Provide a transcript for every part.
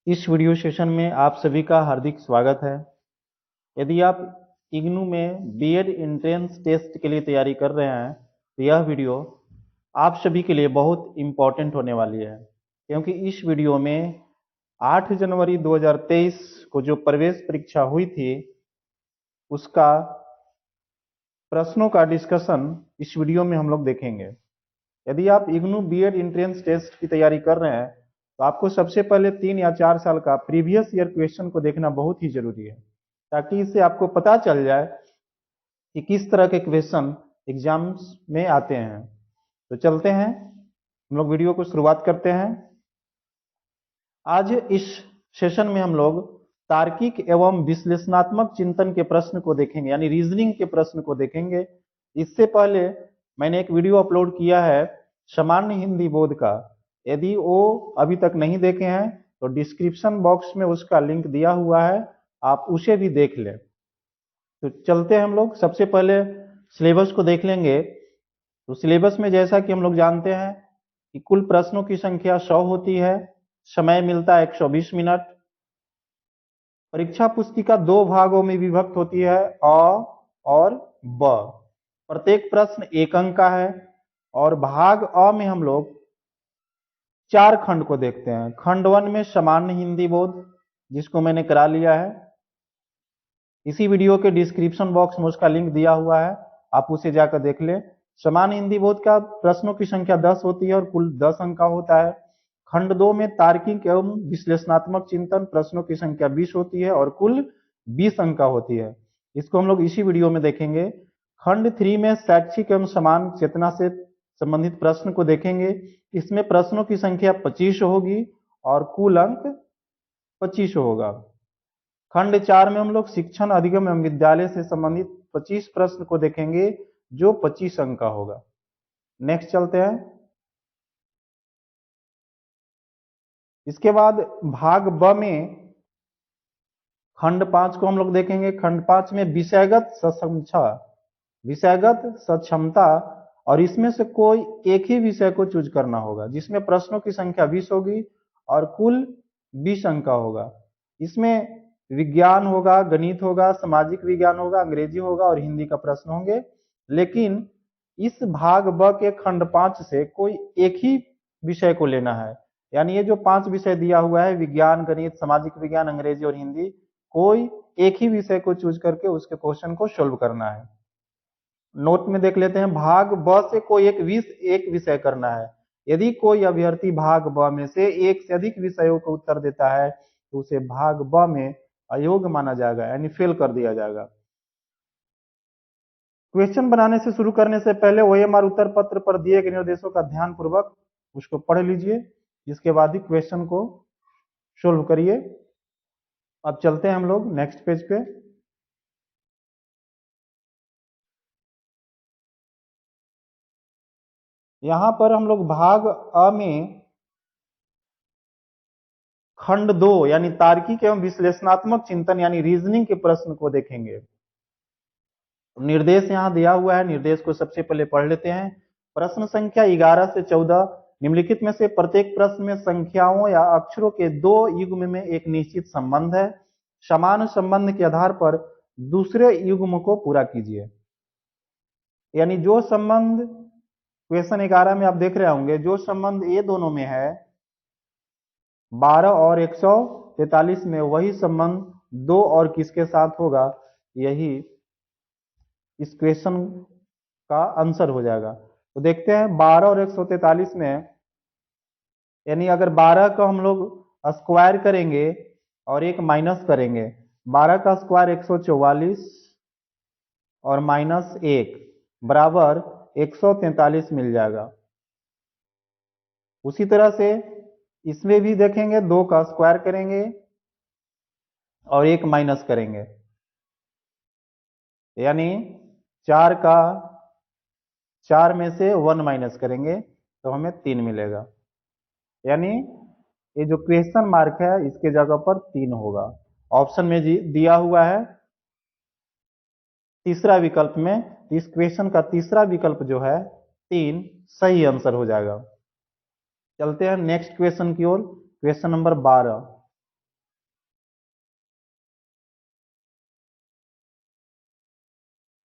इस video session में आप सभी का हार्दिक स्वागत है। यदि आप इग्नू में बीएड एंट्रेंस टेस्ट के लिए तैयारी कर रहे हैं तो यह वीडियो आप सभी के लिए बहुत इम्पोर्टेंट होने वाली है, क्योंकि इस वीडियो में 8 जनवरी 2023 को जो प्रवेश परीक्षा हुई थी उसका प्रश्नों का डिस्कशन इस वीडियो में हम लोग देखेंगे। यदि आप इग्नू बीएड एंट्रेंस टेस्ट की तैयारी कर रहे हैं तो आपको सबसे पहले 3 या 4 साल का प्रीवियस ईयर क्वेश्चन को देखना बहुत ही जरूरी है, ताकि इससे आपको पता चल जाए कि किस तरह के क्वेश्चन एग्जाम्स में आते हैं। तो चलते हैं, हम लोग वीडियो को शुरुआत करते हैं। आज इस सेशन में हम लोग तार्किक एवं विश्लेषणात्मक चिंतन के प्रश्न को देखेंगे, यानी रीजनिंग के प्रश्न को देखेंगे। इससे पहले मैंने एक वीडियो अपलोड किया है सामान्य हिंदी बोध का। यदि वो अभी तक नहीं देखे हैं तो डिस्क्रिप्शन बॉक्स में उसका लिंक दिया हुआ है, आप उसे भी देख लें। तो चलते हैं, हम लोग सबसे पहले सिलेबस को देख लेंगे। तो सिलेबस में जैसा कि हम लोग जानते हैं कि कुल प्रश्नों की संख्या 100 होती है, समय मिलता है 120 मिनट। परीक्षा पुस्तिका 2 भागों में विभक्त होती है, अ और ब। प्रत्येक प्रश्न 1 अंक का है और भाग अ में हम लोग 4 खंड को देखते हैं। खंड 1 में सामान्य हिंदी बोध, जिसको मैंने करा लिया है। इसी वीडियो के डिस्क्रिप्शन बॉक्स में उसका लिंक दिया हुआ है, आप उसे जाकर देख लें। सामान्य हिंदी बोध का प्रश्नों की संख्या 10 होती है और कुल 10 अंक का होता है। खंड 2 में तार्किक एवं विश्लेषणात्मक चिंतन, प्रश्नों की संख्या 20 होती है और कुल 20 अंक का होती है। इसको हम लोग इसी वीडियो में देखेंगे। खंड 3 में शैक्षिक एवं समान चेतना से संबंधित प्रश्न को देखेंगे। इसमें प्रश्नों की संख्या 25 होगी और कुल अंक 25 होगा। खंड 4 में हम लोग शिक्षण अधिगम एवं विद्यालय से संबंधित 25 प्रश्न को देखेंगे, जो 25 अंक का होगा। नेक्स्ट चलते हैं। इसके बाद भाग ब में खंड 5 को हम लोग देखेंगे। खंड 5 में विषयगत सक्षमता, और इसमें से कोई एक ही विषय को चूज करना होगा, जिसमें प्रश्नों की संख्या 20 होगी और कुल 20 अंक का होगा। इसमें विज्ञान होगा, गणित होगा, सामाजिक विज्ञान होगा, अंग्रेजी होगा और हिंदी का प्रश्न होंगे। लेकिन इस भाग ब के खंड 5 से कोई एक ही विषय को लेना है, यानी ये जो 5 विषय दिया हुआ है, विज्ञान, गणित, सामाजिक विज्ञान, अंग्रेजी और हिंदी, कोई एक ही विषय को चूज करके उसके क्वेश्चन को सोल्व करना है। नोट में देख लेते हैं, भाग ब से कोई एक विषय करना है। यदि कोई अभ्यर्थी भाग ब में से एक से अधिक विषयों को उत्तर देता है तो उसे भाग ब में अयोग्य माना जाएगा, यानी फेल कर दिया जाएगा। क्वेश्चन बनाने से शुरू करने से पहले ओएमआर उत्तर पत्र पर दिए गए निर्देशों का ध्यान पूर्वक उसको पढ़ लीजिए, जिसके बाद ही क्वेश्चन को सोल्व करिए। अब चलते हैं हम लोग नेक्स्ट पेज पे। यहां पर हम लोग भाग अ में खंड 2 यानी तार्किक एवं विश्लेषणात्मक चिंतन यानी रीजनिंग के प्रश्न को देखेंगे। निर्देश यहां दिया हुआ है, निर्देश को सबसे पहले पढ़ लेते हैं। प्रश्न संख्या 11 से 14, निम्नलिखित में से प्रत्येक प्रश्न में संख्याओं या अक्षरों के 2 युग्म में एक निश्चित संबंध है। समान संबंध के आधार पर दूसरे युग्म को पूरा कीजिए। यानी जो संबंध क्वेश्चन 11 में आप देख रहे होंगे, जो संबंध ये दोनों में है 12 और 143 में, वही संबंध 2 और किसके साथ होगा, यही इस क्वेश्चन का आंसर हो जाएगा। तो देखते हैं 12 और 143 में, यानी अगर 12 को हम लोग स्क्वायर करेंगे और एक माइनस करेंगे, 12 का स्क्वायर 144 और माइनस 1 बराबर 143 मिल जाएगा। उसी तरह से इसमें भी देखेंगे, 2 का स्क्वायर करेंगे और एक माइनस करेंगे, यानी 4 में से 1 माइनस करेंगे तो हमें 3 मिलेगा। यानी ये जो क्वेश्चन मार्क है इसके जगह पर 3 होगा। ऑप्शन में दिया हुआ है तीसरा विकल्प में, इस क्वेश्चन का तीसरा विकल्प जो है 3 सही आंसर हो जाएगा। चलते हैं नेक्स्ट क्वेश्चन की ओर। क्वेश्चन नंबर 12,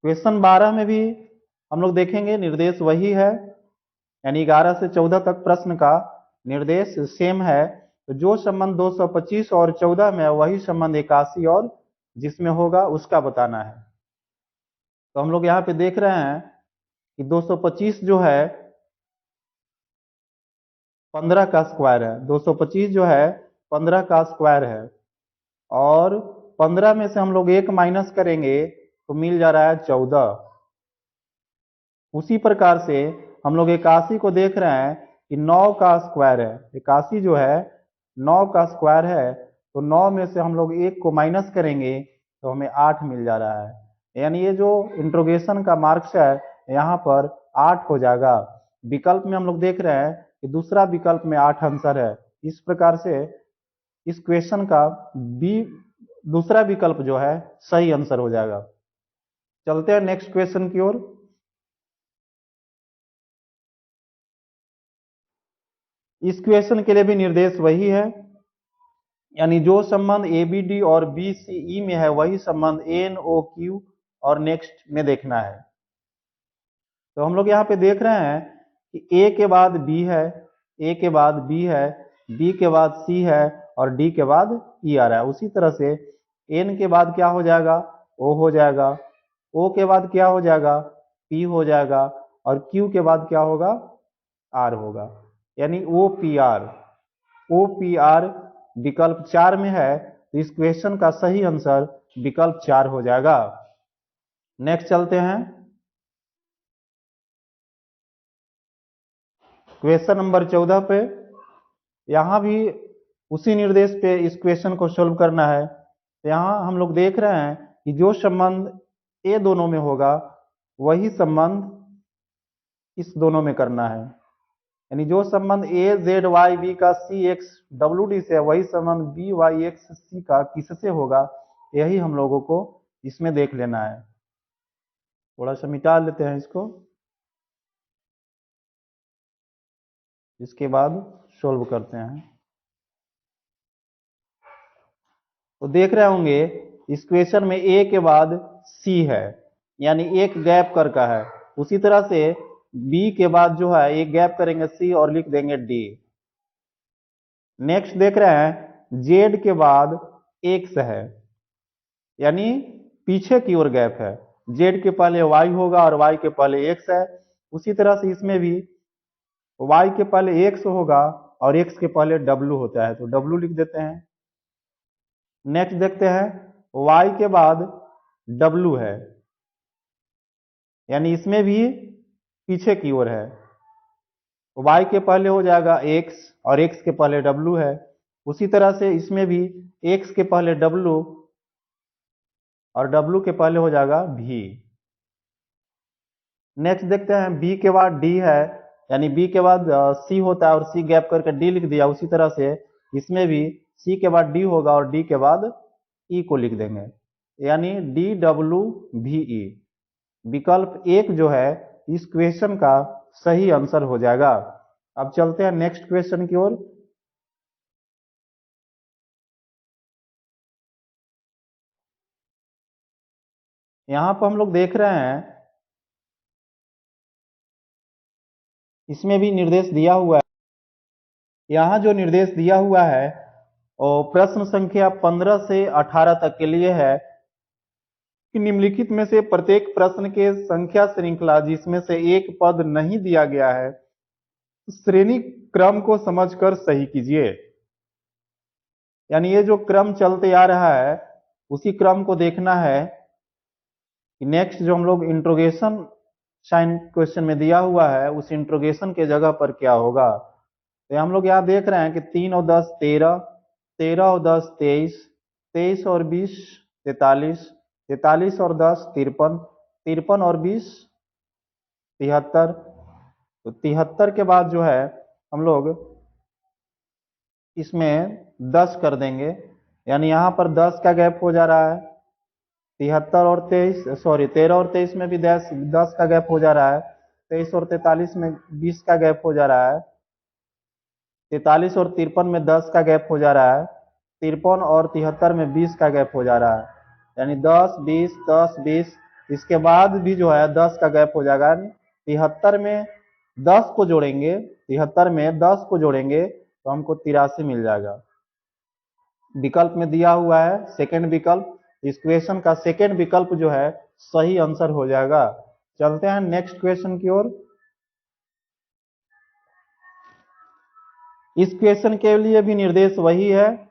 क्वेश्चन 12 में भी हम लोग देखेंगे निर्देश वही है, यानी 11 से 14 तक प्रश्न का निर्देश सेम है। तो जो संबंध 225 और 14 में है वही संबंध 81 और जिसमें होगा उसका बताना है। तो हम लोग यहाँ पे देख रहे हैं कि 225 जो है 15 का स्क्वायर है, 225 जो है 15 का स्क्वायर है, और 15 में से हम लोग 1 माइनस करेंगे तो मिल जा रहा है 14। उसी प्रकार से हम लोग 81 को देख रहे हैं कि 9 का स्क्वायर है, 81 जो है 9 का स्क्वायर है, तो 9 में से हम लोग 1 को माइनस करेंगे तो हमें 8 मिल जा रहा है। यानी ये जो इंट्रोगेशन का मार्क्स है यहाँ पर 8 हो जाएगा। विकल्प में हम लोग देख रहे हैं कि दूसरा विकल्प में 8 आंसर है। इस प्रकार से इस क्वेश्चन का बी दूसरा विकल्प जो है सही आंसर हो जाएगा। चलते हैं नेक्स्ट क्वेश्चन की ओर। इस क्वेश्चन के लिए भी निर्देश वही है, यानी जो संबंध ABD और BCE में है वही संबंध NOQ और नेक्स्ट में देखना है। तो हम लोग यहाँ पे देख रहे हैं कि A के बाद B है, A के बाद B है, B के बाद C है और D के बाद E आ रहा है। उसी तरह से N के बाद क्या हो जाएगा, O हो जाएगा, O के बाद क्या हो जाएगा, P हो जाएगा, और Q के बाद क्या होगा, R होगा, यानी OPR विकल्प 4 में है। तो इस क्वेश्चन का सही आंसर विकल्प 4 हो जाएगा। नेक्स्ट चलते हैं क्वेश्चन नंबर 14 पे। यहां भी उसी निर्देश पे इस क्वेश्चन को सोल्व करना है। तो यहाँ हम लोग देख रहे हैं कि जो संबंध ए दोनों में होगा वही संबंध इस दोनों में करना है, यानी जो संबंध AZYB का CXWD से है वही संबंध BYXC का किससे होगा, यही हम लोगों को इसमें देख लेना है। थोड़ा सा मिटा लेते हैं इसको, इसके बाद सोल्व करते हैं। तो देख रहे होंगे इस क्वेश्चन में A के बाद C है, यानी एक गैप कर का है। उसी तरह से B के बाद जो है एक गैप करेंगे C और लिख देंगे D। नेक्स्ट देख रहे हैं Z के बाद X है, यानी पीछे की ओर गैप है। Z के पहले Y होगा और Y के पहले X है। उसी तरह से इसमें भी Y के पहले X होगा और X के पहले W होता है, तो W लिख देते हैं। नेक्स्ट देखते हैं Y के बाद W है, यानी इसमें भी पीछे की ओर है। Y के पहले हो जाएगा X और X के पहले W है। उसी तरह से इसमें भी X के पहले W और W के पहले हो जाएगा V। नेक्स्ट देखते हैं B के बाद D है, यानी B के बाद C होता है और C गैप करके D लिख दिया। उसी तरह से इसमें भी C के बाद D होगा और D के बाद E को लिख देंगे, यानी DWVE। विकल्प 1 जो है इस क्वेश्चन का सही आंसर हो जाएगा। अब चलते हैं नेक्स्ट क्वेश्चन की ओर। यहां पर हम लोग देख रहे हैं इसमें भी निर्देश दिया हुआ है। यहाँ जो निर्देश दिया हुआ है और प्रश्न संख्या 15 से 18 तक के लिए है कि निम्नलिखित में से प्रत्येक प्रश्न के संख्या श्रृंखला जिसमें से एक पद नहीं दिया गया है श्रेणी क्रम को समझकर सही कीजिए। यानी ये जो क्रम चलते आ रहा है उसी क्रम को देखना है कि नेक्स्ट जो हम लोग इंट्रोगेशन साइन क्वेश्चन में दिया हुआ है उस इंट्रोगेशन के जगह पर क्या होगा। तो हम लोग यहाँ देख रहे हैं कि 3 और 10 13, 13 और 10 23, 23 और 20 43, 43 और 10 53, 53 और 20 73। तो 73 के बाद जो है हम लोग इसमें 10 कर देंगे, यानी यहाँ पर 10 का गैप हो जा रहा है। 73 और 23 सॉरी 13 और 23 में भी 10 का गैप हो जा रहा है। 23 और 43 में 20 का गैप हो जा रहा है। 43 और 53 में 10 का गैप हो जा रहा है। 53 और 73 में 20 का गैप हो जा रहा है, यानी 10 20 10 20 इसके बाद भी जो है 10 का गैप हो जाएगा। 73 में 10 को जोड़ेंगे, 73 में 10 को जोड़ेंगे तो हमको 83 मिल जाएगा। विकल्प में दिया हुआ है सेकंड विकल्प, इस क्वेश्चन का सेकंड विकल्प जो है सही आंसर हो जाएगा। चलते हैं नेक्स्ट क्वेश्चन की ओर। इस क्वेश्चन के लिए भी निर्देश वही है,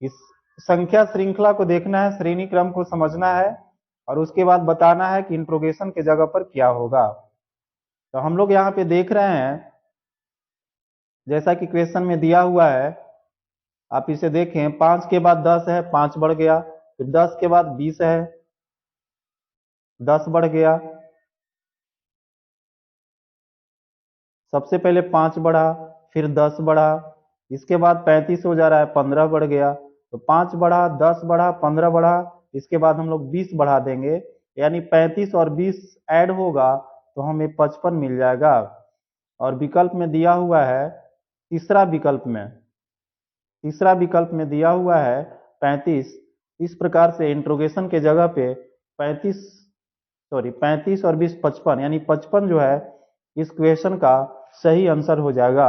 इस संख्या श्रृंखला को देखना है, श्रेणी क्रम को समझना है और उसके बाद बताना है कि इंट्रोगेशन के जगह पर क्या होगा। तो हम लोग यहाँ पे देख रहे हैं जैसा कि क्वेश्चन में दिया हुआ है, आप इसे देखें 5 के बाद 10 है, 5 बढ़ गया, फिर 10 के बाद 20 है, 10 बढ़ गया, सबसे पहले 5 बढ़ा, फिर 10 बढ़ा, इसके बाद 35 हो जा रहा है, 15 बढ़ गया, तो 5 बढ़ा, 10 बढ़ा, 15 बढ़ा, इसके बाद हम लोग 20 बढ़ा देंगे, यानी 35 और 20 ऐड होगा तो हमें 55 मिल जाएगा। और विकल्प में दिया हुआ है तीसरा विकल्प में दिया हुआ है 35। इस प्रकार से इंट्रोगेशन के जगह पे 35 और 20 55, यानी 55 जो है इस क्वेश्चन का सही आंसर हो जाएगा।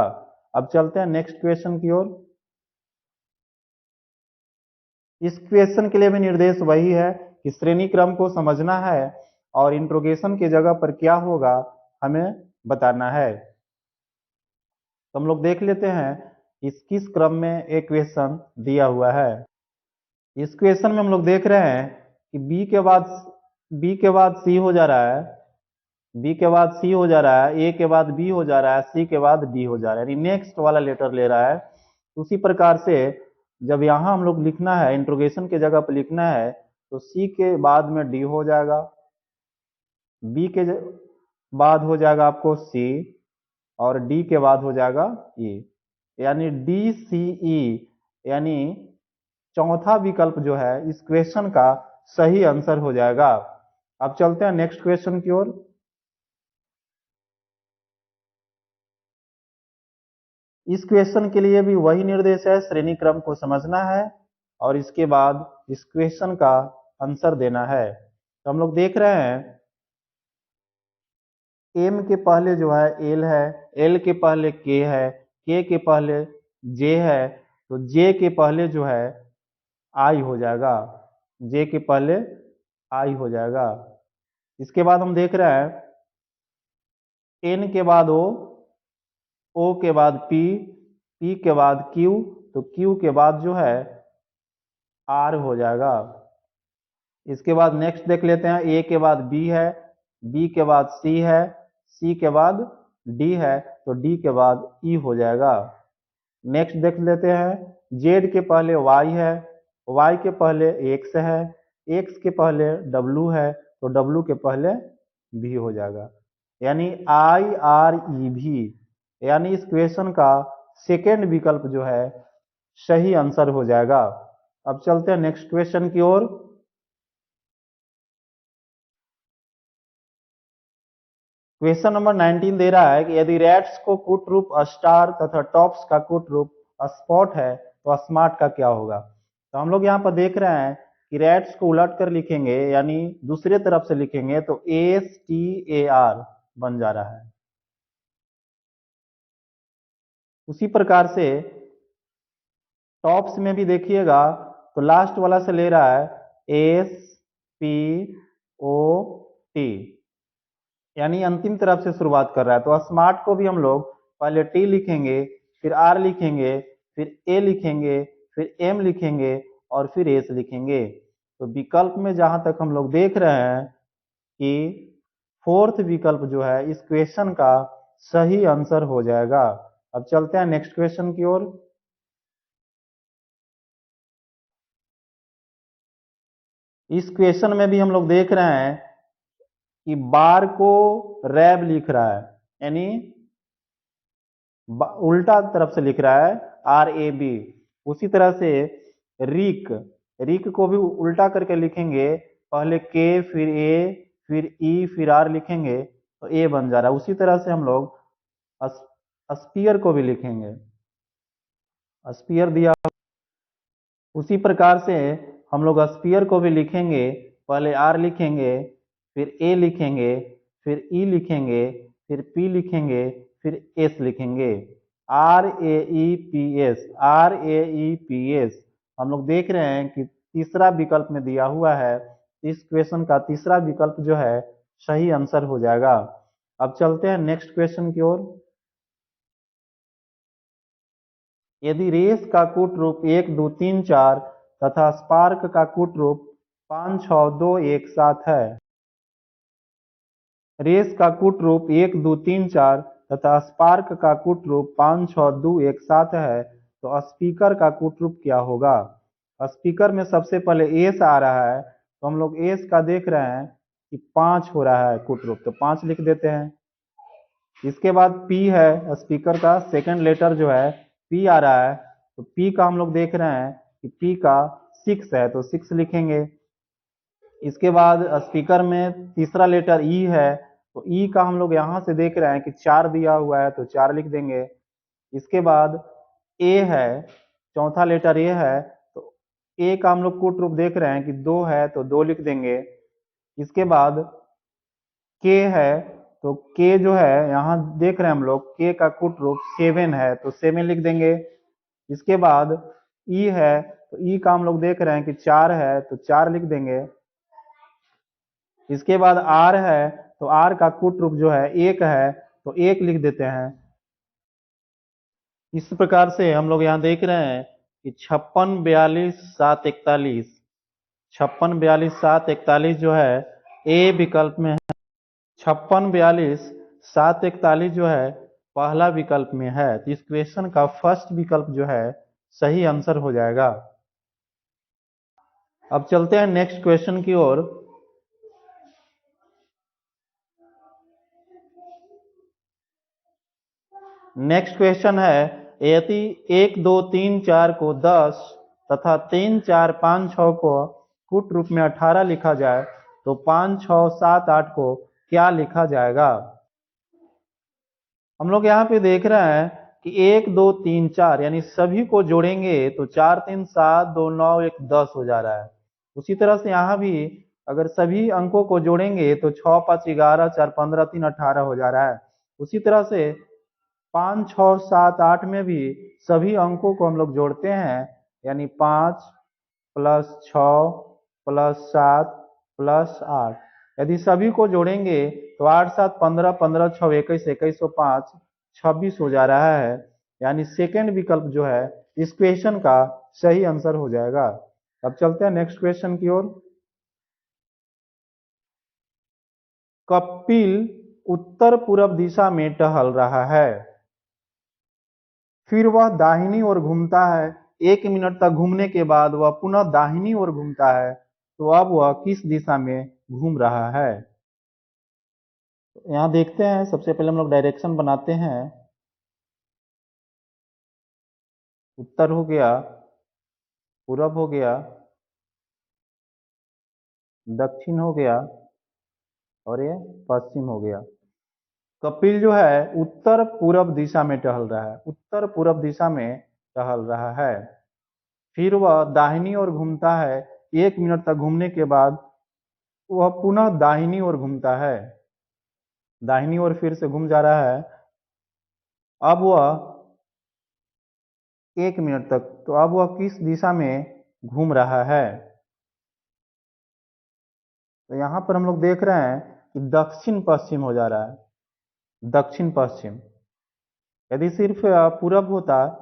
अब चलते हैं नेक्स्ट क्वेश्चन की ओर। इस क्वेश्चन के लिए भी निर्देश वही है कि श्रेणी क्रम को समझना है और इंट्रोगेशन की जगह पर क्या होगा हमें बताना है। तो हम लोग देख लेते हैं इस किस क्रम में एक क्वेश्चन दिया हुआ है। इस क्वेश्चन में हम लोग देख रहे हैं कि बी के बाद सी हो जा रहा है, बी के बाद सी हो जा रहा है, ए के बाद बी हो जा रहा है, सी के बाद डी हो जा रहा है, यानी नेक्स्ट वाला लेटर ले रहा है। उसी प्रकार से जब यहाँ हम लोग लिखना है, इंट्रोगेशन के जगह पर लिखना है, तो सी के बाद में डी हो जाएगा, बी के बाद हो जाएगा आपको सी और डी के बाद हो जाएगा ई, यानी डी सी ई, यानी चौथा विकल्प जो है इस क्वेश्चन का सही आंसर हो जाएगा। अब चलते हैं नेक्स्ट क्वेश्चन की ओर। इस क्वेश्चन के लिए भी वही निर्देश है, श्रेणी क्रम को समझना है और इसके बाद इस क्वेश्चन का आंसर देना है। तो हम लोग देख रहे हैं एम के पहले जो है एल है, एल के पहले के है, के पहले जे है, तो जे के पहले जो है आई हो जाएगा, जे के पहले आई हो जाएगा। इसके बाद हम देख रहे हैं एन के बाद ओ के बाद पी के बाद क्यू, तो क्यू के बाद जो है आर हो जाएगा। इसके बाद नेक्स्ट देख लेते हैं, ए के बाद बी है, बी के बाद सी है, सी के बाद डी है, तो डी के बाद ई हो जाएगा। नेक्स्ट देख लेते हैं, जेड के पहले वाई है, वाई के पहले एक्स है, एक्स के पहले डब्लू है, तो डब्लू के पहले भी हो जाएगा, यानी आई आर ई भी, यानी इस क्वेश्चन का सेकेंड विकल्प जो है सही आंसर हो जाएगा। अब चलते हैं नेक्स्ट क्वेश्चन की ओर। क्वेश्चन नंबर 19 दे रहा है कि यदि रेड्स को कूट रूप स्टार तथा टॉप्स का कूट रूप स्पॉट है तो स्मार्ट का क्या होगा। तो हम लोग यहाँ पर देख रहे हैं कि रेड्स को उलट कर लिखेंगे, यानी दूसरे तरफ से लिखेंगे तो STAR बन जा रहा है। उसी प्रकार से टॉप्स में भी देखिएगा तो लास्ट वाला से ले रहा है SPOT, यानी अंतिम तरफ से शुरुआत कर रहा है। तो स्मार्ट को भी हम लोग पहले टी लिखेंगे, फिर आर लिखेंगे, फिर ए लिखेंगे, फिर एम लिखेंगे और फिर एस लिखेंगे। तो विकल्प में जहां तक हम लोग देख रहे हैं कि फोर्थ विकल्प जो है इस क्वेश्चन का सही आंसर हो जाएगा। अब चलते हैं नेक्स्ट क्वेश्चन की ओर। इस क्वेश्चन में भी हम लोग देख रहे हैं कि बार को रैब लिख रहा है, यानी उल्टा तरफ से लिख रहा है RAB। उसी तरह से रिक को भी उल्टा करके लिखेंगे, पहले के फिर ए फिर ई फिर आर लिखेंगे तो ए बन जा रहा है। उसी तरह से हम लोग स्पीयर को भी लिखेंगे, स्पीयर दिया, उसी प्रकार से हम लोग स्पीयर को भी लिखेंगे, पहले आर लिखेंगे फिर ए लिखेंगे, फिर ई लिखेंगे, फिर पी लिखेंगे, फिर एस लिखेंगे। R A E P S, R A E P S. हम लोग देख रहे हैं कि तीसरा विकल्प में दिया हुआ है। इस क्वेश्चन का तीसरा विकल्प जो है सही आंसर हो जाएगा। अब चलते हैं नेक्स्ट क्वेश्चन की ओर। यदि रेस का कूट रूप 1 2 3 4 तथा स्पार्क का कूट रूप 5 6 2 1 7 है। रेस का कूट रूप 1 2 3 4 तथा स्पार्क का कूट रूप 5 6 2 1 7 है, तो स्पीकर का कूट रूप क्या होगा? स्पीकर में सबसे पहले एस आ रहा है, तो हम लोग एस का देख रहे हैं कि 5 हो रहा है कूट रूप, तो 5 लिख देते हैं। इसके बाद पी है, स्पीकर का सेकंड लेटर जो है पी आ रहा है, तो पी का हम लोग देख रहे हैं कि पी का 6 है, तो 6 लिखेंगे। इसके बाद स्पीकर में तीसरा लेटर ई है, तो ई का हम लोग यहाँ से देख रहे हैं कि 4 दिया हुआ है, तो 4 लिख देंगे। इसके बाद ए है, चौथा लेटर ए है, तो ए का हम लोग कूट रूप देख रहे हैं कि 2 है, तो 2 लिख देंगे। इसके बाद के है, तो के जो है यहाँ देख रहे हैं हम लोग के का कूट रूप 7 है, तो 7 लिख देंगे। इसके बाद ई है, तो ई का हम लोग देख रहे हैं कि 4 है, तो 4 लिख देंगे। इसके बाद आर है, तो आर का कूट रूप जो है 1 है, तो 1 लिख देते हैं। इस प्रकार से हम लोग यहाँ देख रहे हैं कि 56 42 7 41, 56 42 7 41 जो है ए विकल्प में है। 56 42 7 41 जो है पहला विकल्प में है, तो इस क्वेश्चन का फर्स्ट विकल्प जो है सही आंसर हो जाएगा। अब चलते हैं नेक्स्ट क्वेश्चन की ओर। नेक्स्ट क्वेश्चन है, यदि 1 2 3 4 को 10 तथा 3 4 5 6 को कूट रूप में 18 लिखा जाए, तो 5 6 7 8 को क्या लिखा जाएगा? हम लोग यहाँ पे देख रहे हैं कि 1 2 3 4 यानी सभी को जोड़ेंगे तो 4 3 7 2 9 1 10 हो जा रहा है। उसी तरह से यहाँ भी अगर सभी अंकों को जोड़ेंगे तो 6 5 11 4 15 3 18 हो जा रहा है। उसी तरह से 5 6 7 8 में भी सभी अंकों को हम लोग जोड़ते हैं, यानी 5 प्लस 6 प्लस 7 प्लस 8। यदि सभी को जोड़ेंगे तो 8 7 15 15 6 21 21 सौ 5 26 हो जा रहा है, यानी सेकेंड विकल्प जो है इस क्वेश्चन का सही आंसर हो जाएगा। अब चलते हैं नेक्स्ट क्वेश्चन की ओर। कपिल उत्तर पूर्व दिशा में टहल रहा है, फिर वह दाहिनी ओर घूमता है। 1 मिनट तक घूमने के बाद वह पुनः दाहिनी ओर घूमता है, तो अब वह किस दिशा में घूम रहा है? यहाँ देखते हैं, सबसे पहले हम लोग डायरेक्शन बनाते हैं। उत्तर हो गया, पूरब हो गया, दक्षिण हो गया और ये पश्चिम हो गया। कपिल जो है उत्तर पूरब दिशा में टहल रहा है, उत्तर पूरब दिशा में टहल रहा है। फिर वह दाहिनी ओर घूमता है। 1 मिनट तक घूमने के बाद वह पुनः दाहिनी ओर घूमता है, दाहिनी ओर फिर से घूम जा रहा है। अब वह 1 मिनट तक, तो अब वह किस दिशा में घूम रहा है? तो यहाँ पर हम लोग देख रहे हैं कि दक्षिण पश्चिम हो जा रहा है, दक्षिण पश्चिम। यदि सिर्फ पूरब होता,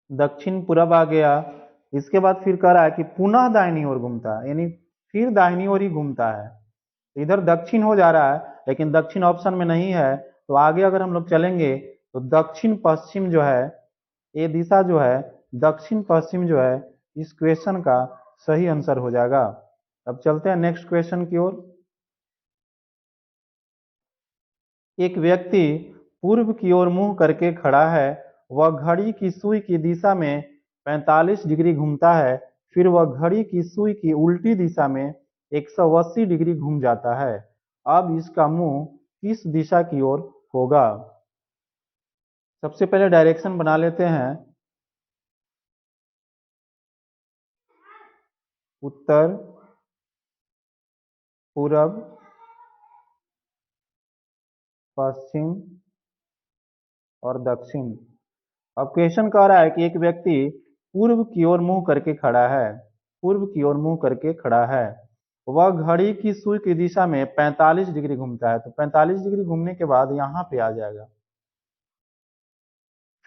दक्षिण पूरब आ गया। इसके बाद फिर कह रहा है कि पुनः दाहिनी ओर घूमता है, यानी फिर दाहिनी ओर ही घूमता है। इधर दक्षिण हो जा रहा है, लेकिन दक्षिण ऑप्शन में नहीं है, तो आगे अगर हम लोग चलेंगे तो दक्षिण पश्चिम जो है, ये दिशा जो है दक्षिण पश्चिम जो है इस क्वेश्चन का सही आंसर हो जाएगा। अब चलते हैं नेक्स्ट क्वेश्चन की ओर। एक व्यक्ति पूर्व की ओर मुंह करके खड़ा है, वह घड़ी की सुई की दिशा में 45 डिग्री घूमता है, फिर वह घड़ी की सुई की उल्टी दिशा में 180 डिग्री घूम जाता है। अब इसका मुंह किस दिशा की ओर होगा? सबसे पहले डायरेक्शन बना लेते हैं। उत्तर, पूरब, पश्चिम और दक्षिण। अब क्वेश्चन कह रहा है कि एक व्यक्ति पूर्व की ओर मुंह करके खड़ा है, पूर्व की ओर मुंह करके खड़ा है, वह घड़ी की सुई की दिशा में 45 डिग्री घूमता है। तो 45 डिग्री घूमने के बाद यहाँ पे आ जाएगा।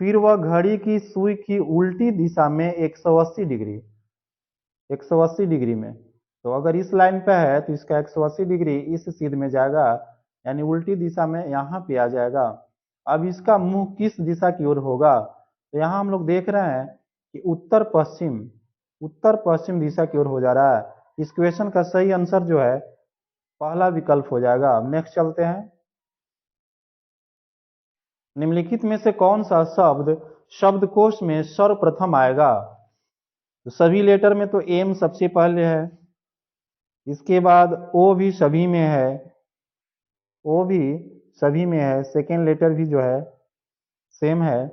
फिर वह घड़ी की सुई की उल्टी दिशा में 180 डिग्री, 180 डिग्री में, तो अगर इस लाइन पे है तो इसका 180 डिग्री इस सीध में जाएगा, यानी उल्टी दिशा में यहाँ पे आ जाएगा। अब इसका मुंह किस दिशा की ओर होगा? तो यहाँ हम लोग देख रहे हैं कि उत्तर पश्चिम, उत्तर पश्चिम दिशा की ओर हो जा रहा है। इस क्वेश्चन का सही आंसर जो है पहला विकल्प हो जाएगा। अब नेक्स्ट चलते हैं। निम्नलिखित में से कौन सा शब्द शब्दकोश में सर्वप्रथम आएगा? तो सभी लेटर में तो एम सबसे पहले है, इसके बाद ओ भी सभी में है, ओ भी सभी में है, सेकेंड लेटर भी जो है सेम है।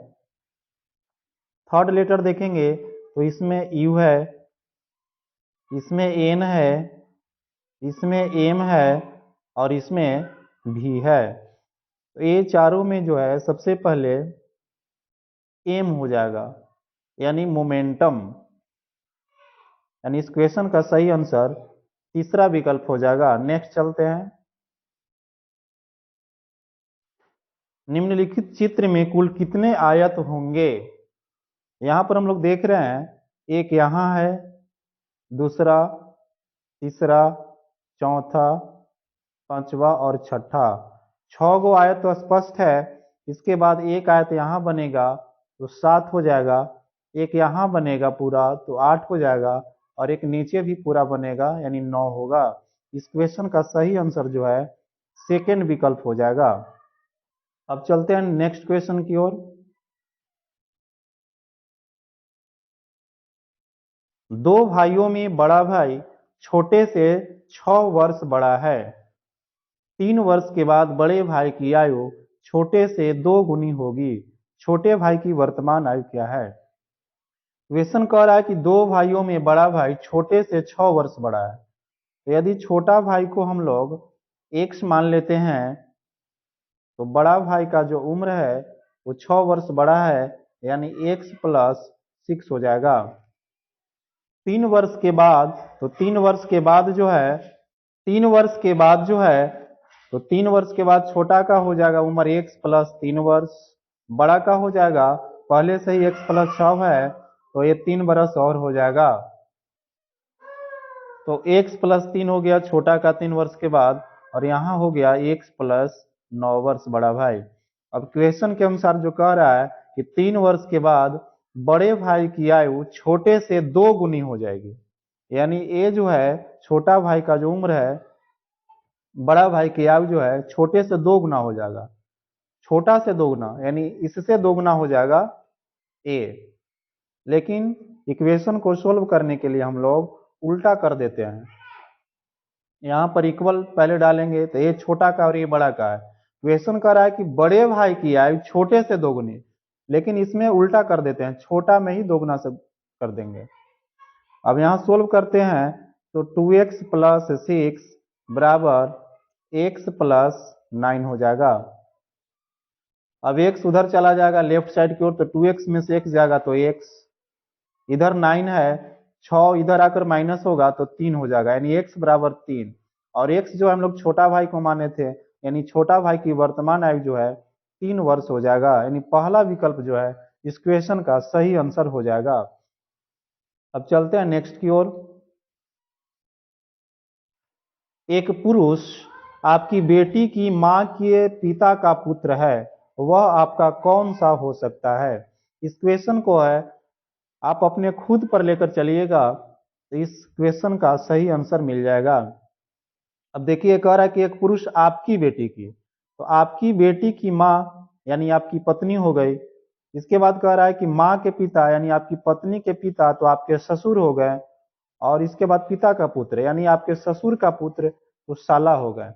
थर्ड लेटर देखेंगे तो इसमें यू है, इसमें एन है, इसमें एम है और इसमें भी है। तो ये चारों में जो है सबसे पहले एम हो जाएगा, यानी मोमेंटम, यानी इस क्वेश्चन का सही आंसर तीसरा विकल्प हो जाएगा। नेक्स्ट चलते हैं। निम्नलिखित चित्र में कुल कितने आयत होंगे? यहां पर हम लोग देख रहे हैं एक यहां है, दूसरा, तीसरा, चौथा, पांचवा और छठा। 6 गो आयत तो स्पष्ट है। इसके बाद एक आयत यहां बनेगा तो 7 हो जाएगा, एक यहां बनेगा पूरा तो 8 हो जाएगा और एक नीचे भी पूरा बनेगा यानी 9 होगा। इस क्वेश्चन का सही आंसर जो है सेकेंड विकल्प हो जाएगा। अब चलते हैं नेक्स्ट क्वेश्चन की ओर। दो भाइयों में बड़ा भाई छोटे से 6 वर्ष बड़ा है। 3 वर्ष के बाद बड़े भाई की आयु छोटे से 2 गुनी होगी। छोटे भाई की वर्तमान आयु क्या है? क्वेश्चन कह रहा है कि दो भाइयों में बड़ा भाई छोटे से 6 वर्ष बड़ा है। तो यदि छोटा भाई को हम लोग x मान लेते हैं तो बड़ा भाई का जो उम्र है वो 6 वर्ष बड़ा है, यानी x प्लस 6 हो जाएगा। 3 वर्ष के बाद, तो 3 वर्ष के बाद जो है, 3 वर्ष के बाद जो है, तो 3 वर्ष के बाद छोटा का हो जाएगा उम्र x प्लस 3 वर्ष, बड़ा का हो जाएगा पहले से ही x प्लस 6 है तो ये 3 बरस और हो जाएगा। तो x प्लस 3 हो गया छोटा का 3 वर्ष के बाद, और यहाँ हो गया x प्लस 9 वर्ष बड़ा भाई। अब क्वेश्चन के अनुसार जो कह रहा है कि 3 वर्ष के बाद बड़े भाई की आयु छोटे से 2 गुनी हो जाएगी, यानी ये जो है छोटा भाई का जो उम्र है, बड़ा भाई की आयु जो है छोटे से 2 गुना हो जाएगा। छोटा से 2 गुना यानी इससे 2 गुना हो जाएगा ए। लेकिन इक्वेशन को सोल्व करने के लिए हम लोग उल्टा कर देते हैं। यहाँ पर इक्वल पहले डालेंगे तो ये छोटा का और ये बड़ा का है। क्वेश्चन कर रहा है कि बड़े भाई की आयु छोटे से 2 गुनी, लेकिन इसमें उल्टा कर देते हैं, छोटा में ही 2 गुना से कर देंगे। अब यहाँ सोल्व करते हैं तो 2x प्लस 6 बराबर x प्लस 9 हो जाएगा। अब x उधर चला जाएगा लेफ्ट साइड की ओर, तो 2x में से x जाएगा तो x, इधर 9 है, 6 इधर आकर माइनस होगा तो 3 हो जाएगा, यानी x बराबर 3। और x जो हम लोग छोटा भाई को माने थे, यानी छोटा भाई की वर्तमान आयु जो है 3 वर्ष हो जाएगा, यानी पहला विकल्प जो है इस क्वेश्चन का सही आंसर हो जाएगा। अब चलते हैं नेक्स्ट की ओर। एक पुरुष आपकी बेटी की मां के पिता का पुत्र है, वह आपका कौन सा हो सकता है? इस क्वेश्चन को है आप अपने खुद पर लेकर चलिएगा तो इस क्वेश्चन का सही आंसर मिल जाएगा। अब देखिए कह रहा है कि एक पुरुष आपकी बेटी की, तो आपकी बेटी की मां यानी आपकी पत्नी हो गई। इसके बाद कह रहा है कि मां के पिता यानी आपकी पत्नी के पिता तो आपके ससुर हो गए, और इसके बाद पिता का पुत्र यानी आपके ससुर का पुत्र तो साला हो गए,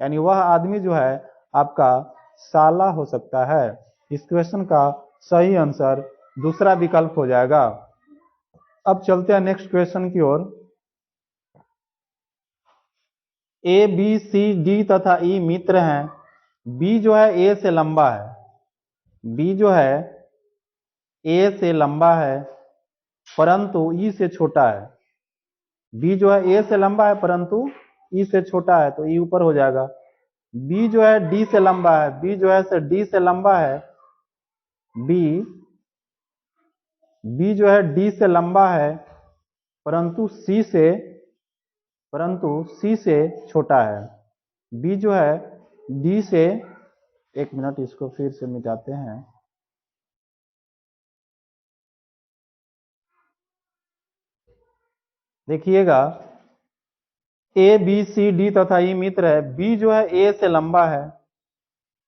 यानी वह आदमी जो है आपका साला हो सकता है। इस क्वेश्चन का सही आंसर दूसरा विकल्प हो जाएगा। अब चलते हैं नेक्स्ट क्वेश्चन की ओर। ए बी सी डी तथा ई मित्र हैं। बी जो है ए से लंबा है, बी जो है ए से लंबा है परंतु ई से छोटा है। बी जो है ए से लंबा है परंतु ई से छोटा है, तो ई ऊपर हो जाएगा। बी जो है डी से लंबा है, बी जो है से डी से लंबा है, बी बी जो है डी से लंबा है परंतु सी से छोटा है। बी जो है डी से, एक मिनट इसको फिर से मिटाते हैं। देखिएगा, ए बी सी डी तथा ई मित्र है। बी जो है ए से लंबा है,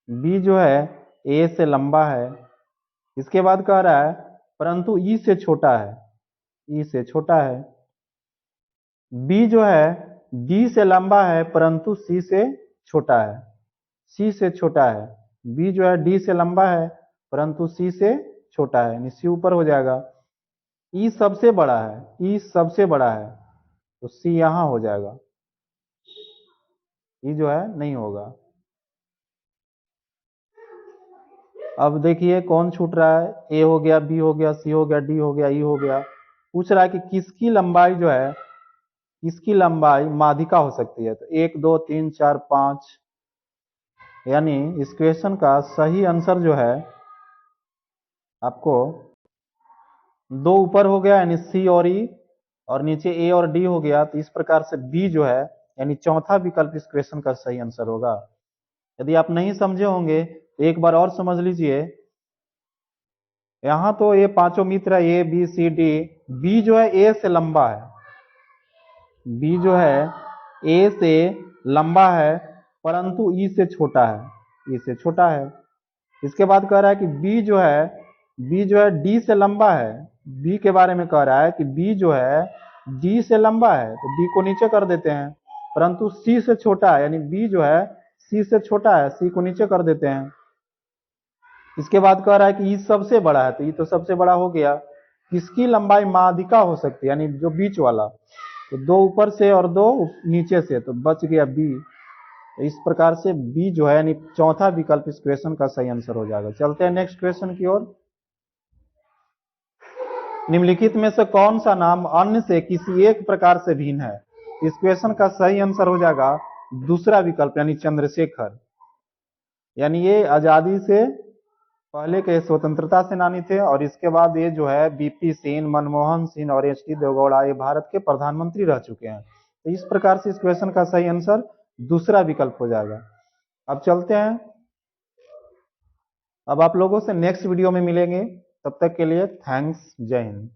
बी जो है ए से लंबा है। इसके बाद कह रहा है परंतु ई से छोटा है, ई से छोटा है। बी जो है डी से लंबा है परंतु सी से छोटा है, सी से छोटा है। बी जो है डी से लंबा है परंतु सी से छोटा है, यानी सी ऊपर हो जाएगा। ई सबसे बड़ा है, ई सबसे बड़ा है, तो सी यहां हो जाएगा, ई जो है नहीं होगा। अब देखिए कौन छूट रहा है, ए हो गया, बी हो गया, सी हो गया, डी हो गया, ई हो गया। पूछ रहा है कि किसकी लंबाई जो है, किसकी लंबाई माध्यिका हो सकती है। तो 1 2 3 4 5, यानी इस क्वेश्चन का सही आंसर जो है आपको दो ऊपर हो गया, यानी सी और ई, और नीचे ए और डी हो गया। तो इस प्रकार से बी जो है यानी चौथा विकल्प इस क्वेश्चन का सही आंसर होगा। यदि आप नहीं समझे होंगे तो एक बार और समझ लीजिए। यहां तो ये पांचों मित्र है, A B C D. B जो है ए से लंबा है, बी जो है ए से लंबा है परंतु ई से छोटा है, ई से छोटा है। इसके बाद कह रहा है कि बी जो है डी से लंबा है। बी के बारे में कह रहा है कि बी जो है डी से लंबा है, तो डी को नीचे कर देते हैं, परंतु सी से छोटा है, यानी बी जो है सी से छोटा है, सी को नीचे कर देते हैं। इसके बाद कह रहा है कि ई सबसे बड़ा है, तो ई तो सबसे बड़ा हो गया। किसकी लंबाई माध्यिका हो सकती है, यानी जो बीच वाला, तो दो ऊपर से और दो नीचे से, तो बच गया बी। तो इस प्रकार से बी जो है यानी चौथा विकल्प इस क्वेश्चन का सही आंसर हो जाएगा। चलते हैं नेक्स्ट क्वेश्चन की ओर। निम्नलिखित में से कौन सा नाम अन्य से किसी एक प्रकार से भिन्न है। इस क्वेश्चन का सही आंसर हो जाएगा दूसरा विकल्प, यानी चंद्रशेखर। यानी ये आजादी से पहले के स्वतंत्रता सेनानी थे, और इसके बाद ये जो है बीपी सिंह, मनमोहन सिंह और एच डी देवगौड़ा ये भारत के प्रधानमंत्री रह चुके हैं। तो इस प्रकार से इस क्वेश्चन का सही आंसर दूसरा विकल्प हो जाएगा। अब चलते हैं, अब आप लोगों से नेक्स्ट वीडियो में मिलेंगे। तब तक के लिए थैंक्स, जय हिंद।